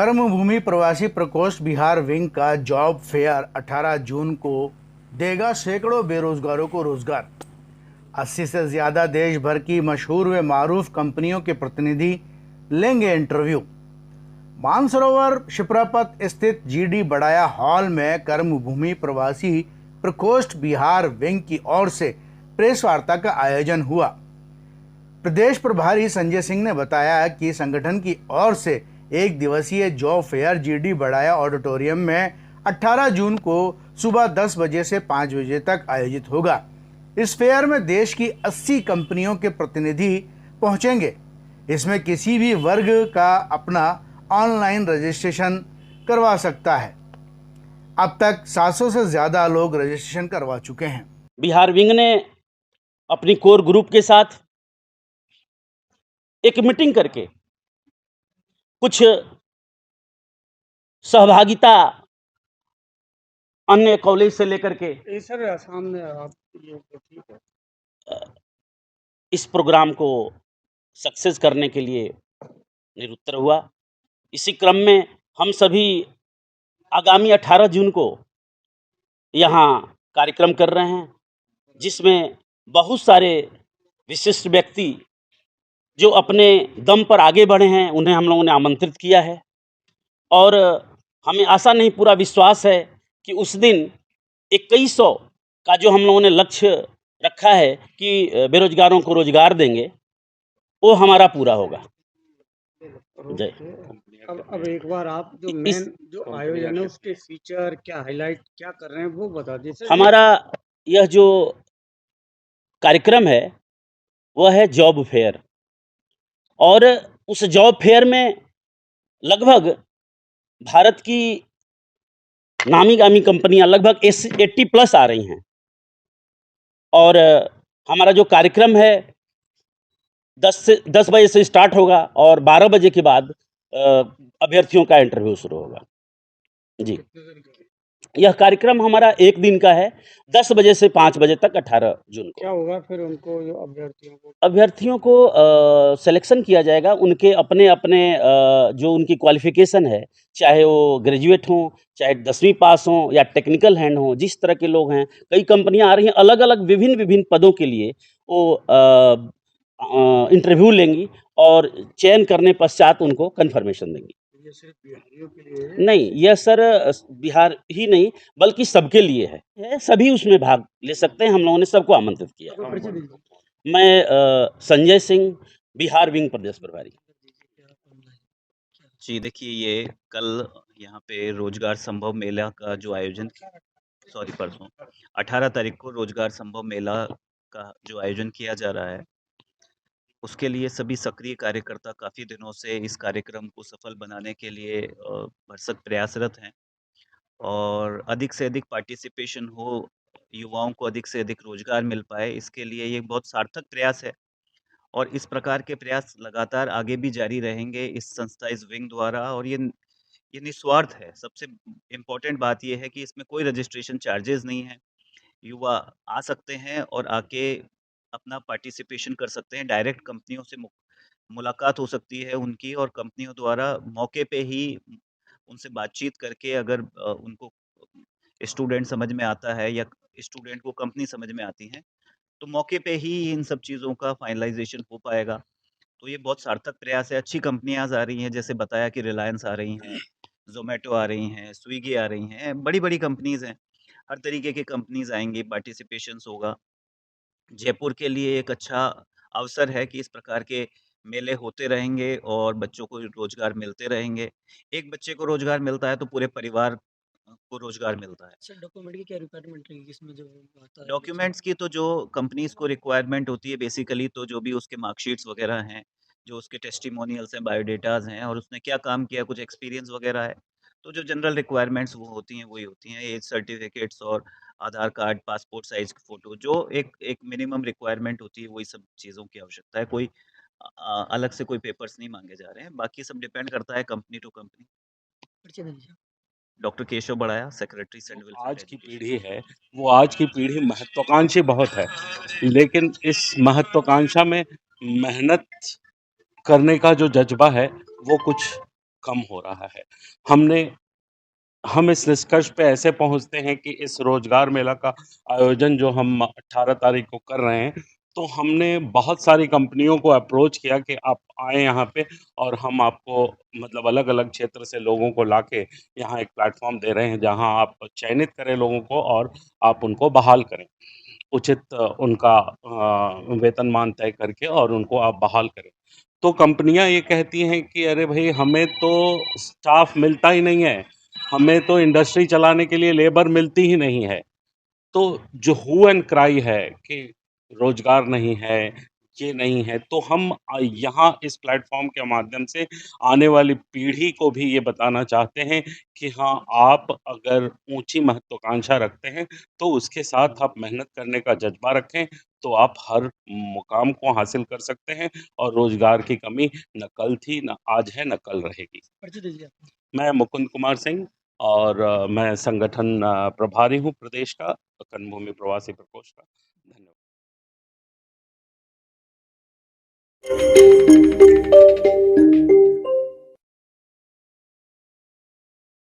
कर्मभूमि प्रवासी प्रकोष्ठ बिहार विंग का जॉब फेयर 18 जून को देगा सैकड़ों बेरोजगारों को रोजगार। 80 से ज्यादा देश भर की मशहूर व मारूफ कंपनियों के प्रतिनिधि लेंगे इंटरव्यू। मानसरोवर शिप्रापत स्थित जीडी बड़ाया हॉल में कर्मभूमि प्रवासी प्रकोष्ठ बिहार विंग की ओर से प्रेस वार्ता का आयोजन हुआ। प्रदेश प्रभारी संजय सिंह ने बताया कि संगठन की ओर से एक दिवसीय जॉब फेयर जीडी बड़ाया ऑडिटोरियम में 18 जून को सुबह 10 बजे से 5 बजे तक आयोजित होगा। इस फेयर में देश की 80 कंपनियों के प्रतिनिधि पहुंचेंगे। इसमें किसी भी वर्ग का अपना ऑनलाइन रजिस्ट्रेशन करवा सकता है। अब तक 700 से ज्यादा लोग रजिस्ट्रेशन करवा चुके हैं। बिहार विंग ने अपनी कोर ग्रुप के साथ एक मीटिंग करके कुछ सहभागिता अन्य कॉलेज से लेकर के सर सामने आप ये ठीक है, इस प्रोग्राम को सक्सेस करने के लिए निरुत्तर हुआ। इसी क्रम में हम सभी आगामी 18 जून को यहाँ कार्यक्रम कर रहे हैं, जिसमें बहुत सारे विशिष्ट व्यक्ति जो अपने दम पर आगे बढ़े हैं उन्हें हम लोगों ने आमंत्रित किया है। और हमें आशा नहीं पूरा विश्वास है कि उस दिन 2100 का जो हम लोगों ने लक्ष्य रखा है कि बेरोजगारों को रोजगार देंगे, वो हमारा पूरा होगा। जय। अब एक बार आप जो मेन जो आयोजन है उसके फीचर क्या हाईलाइट क्या कर रहे हैं वो बता दीजिए। हमारा यह जो कार्यक्रम है वह है जॉब फेयर, और उस जॉब फेयर में लगभग भारत की नामी गामी कंपनियां लगभग 80+ आ रही हैं। और हमारा जो कार्यक्रम है 10 बजे से स्टार्ट होगा और 12 बजे के बाद अभ्यर्थियों का इंटरव्यू शुरू होगा। जी, यह कार्यक्रम हमारा एक दिन का है, 10 बजे से 5 बजे तक 18 जून को। क्या होगा फिर उनको जो अभ्यर्थियों को सिलेक्शन किया जाएगा। उनके अपने अपने जो उनकी क्वालिफिकेशन है, चाहे वो ग्रेजुएट हों, चाहे 10वीं पास हों या टेक्निकल हैंड हों, जिस तरह के लोग हैं। कई कंपनियां आ रही हैं अलग अलग विभिन्न पदों के लिए, वो इंटरव्यू लेंगी और चयन करने पश्चात उनको कन्फर्मेशन देंगी। ये सिर्फ बिहारियों के लिए है? नहीं, यह सर बिहार ही नहीं बल्कि सबके लिए है। सभी उसमें भाग ले सकते हैं। हम लोगों ने सबको आमंत्रित किया। मैं संजय सिंह, बिहार विंग प्रदेश प्रभारी। जी देखिए, ये कल यहाँ पे रोजगार संभव मेला का जो आयोजन परसों 18 तारीख को रोजगार संभव मेला का जो आयोजन किया जा रहा है, उसके लिए सभी सक्रिय कार्यकर्ता काफ़ी दिनों से इस कार्यक्रम को सफल बनाने के लिए भरसक प्रयासरत हैं और अधिक से अधिक पार्टिसिपेशन हो, युवाओं को अधिक से अधिक रोजगार मिल पाए, इसके लिए ये बहुत सार्थक प्रयास है और इस प्रकार के प्रयास लगातार आगे भी जारी रहेंगे इस संस्था, इस विंग द्वारा। और ये निस्वार्थ है। सबसे इम्पोर्टेंट बात ये है कि इसमें कोई रजिस्ट्रेशन चार्जेस नहीं है। युवा आ सकते हैं और आके अपना पार्टिसिपेशन कर सकते हैं। डायरेक्ट कंपनियों से मुलाकात हो सकती है उनकी, और कंपनियों द्वारा मौके पे ही उनसे बातचीत करके अगर उनको स्टूडेंट समझ में आता है या स्टूडेंट को कंपनी समझ में आती है, तो मौके पे ही इन सब चीज़ों का फाइनलाइजेशन हो पाएगा। तो ये बहुत सार्थक प्रयास है। अच्छी कंपनियाँ आ रही हैं, जैसे बताया कि रिलायंस आ रही हैं, ज़ोमैटो आ रही हैं, स्विगी आ रही हैं, बड़ी-बड़ी कंपनीज़ हैं। हर तरीके की कंपनीज़ आएँगी, पार्टिसिपेशंस होगा। जयपुर के लिए एक अच्छा अवसर है कि इस प्रकार के मेले होते रहेंगे और बच्चों को रोज़गार मिलते रहेंगे। एक बच्चे को रोज़गार मिलता है तो पूरे परिवार को रोज़गार मिलता है। सर डॉक्यूमेंट की क्या रिक्वायरमेंट रहेगी इसमें जो आता है? डॉक्यूमेंट्स की तो जो कंपनीज़ को रिक्वायरमेंट होती है बेसिकली, तो जो भी उसके मार्कशीट्स वगैरह हैं, जो उसके टेस्टिमोनियल्स हैं, बायोडाटाज़ हैं और उसने क्या काम किया, कुछ एक्सपीरियंस वगैरह है। तो जो जनरल रिक्वायरमेंट्स वो होती हैं, वही होती हैं। एज सर्टिफ़िकेट्स और आधार कार्ड, पासपोर्ट साइज़ की फ़ोटो, जो एक मिनिमम रिक्वायरमेंट होती है, वही सब चीज़ों की आवश्यकता है। कोई अलग से कोई पेपर्स नहीं माँगे जा रहे हैं। बाकी सब डिपेंड करता है company to company. Doctor Keshav Badaya, secretary saint welfare आज की पीढ़ी है, वो आज की पीढ़ी महत्वाकांक्षी बहुत है, लेकिन इस महत्वाकांक्षा में मेहनत करने का जो जज्बा है वो कुछ कम हो रहा है। हमने हम इस निष्कर्ष पे ऐसे पहुँचते हैं कि इस रोज़गार मेला का आयोजन जो हम 18 तारीख को कर रहे हैं, तो हमने बहुत सारी कंपनियों को अप्रोच किया कि आप आएँ यहाँ पे और हम आपको मतलब अलग-अलग क्षेत्र से लोगों को लाके यहाँ एक प्लेटफ़ॉर्म दे रहे हैं, जहाँ आप चयनित करें लोगों को और आप उनको बहाल करें। उचित उनका वेतनमान तय करके और उनको आप बहाल करें। तो कंपनियाँ ये कहती हैं कि अरे भई हमें तो स्टाफ़ मिलता ही नहीं है, हमें तो इंडस्ट्री चलाने के लिए लेबर मिलती ही नहीं है। तो जो हू एंड क्राई है कि रोज़गार नहीं है, ये नहीं है, तो हम यहाँ इस प्लेटफ़ॉर्म के माध्यम से आने वाली पीढ़ी को भी ये बताना चाहते हैं कि हाँ, आप अगर ऊँची महत्वाकांक्षा रखते हैं, तो उसके साथ आप मेहनत करने का जज़्बा रखें, तो आप हर मुकाम को हासिल कर सकते हैं और रोज़गार की कमी न कल थी, न आज है, न कल रहेगी। परिचय दीजिए। मैं मुकुंद कुमार सिंह और मैं संगठन प्रभारी हूँ प्रदेश का, कर्मभूमि प्रवासी प्रकोष्ठ का। धन्यवाद।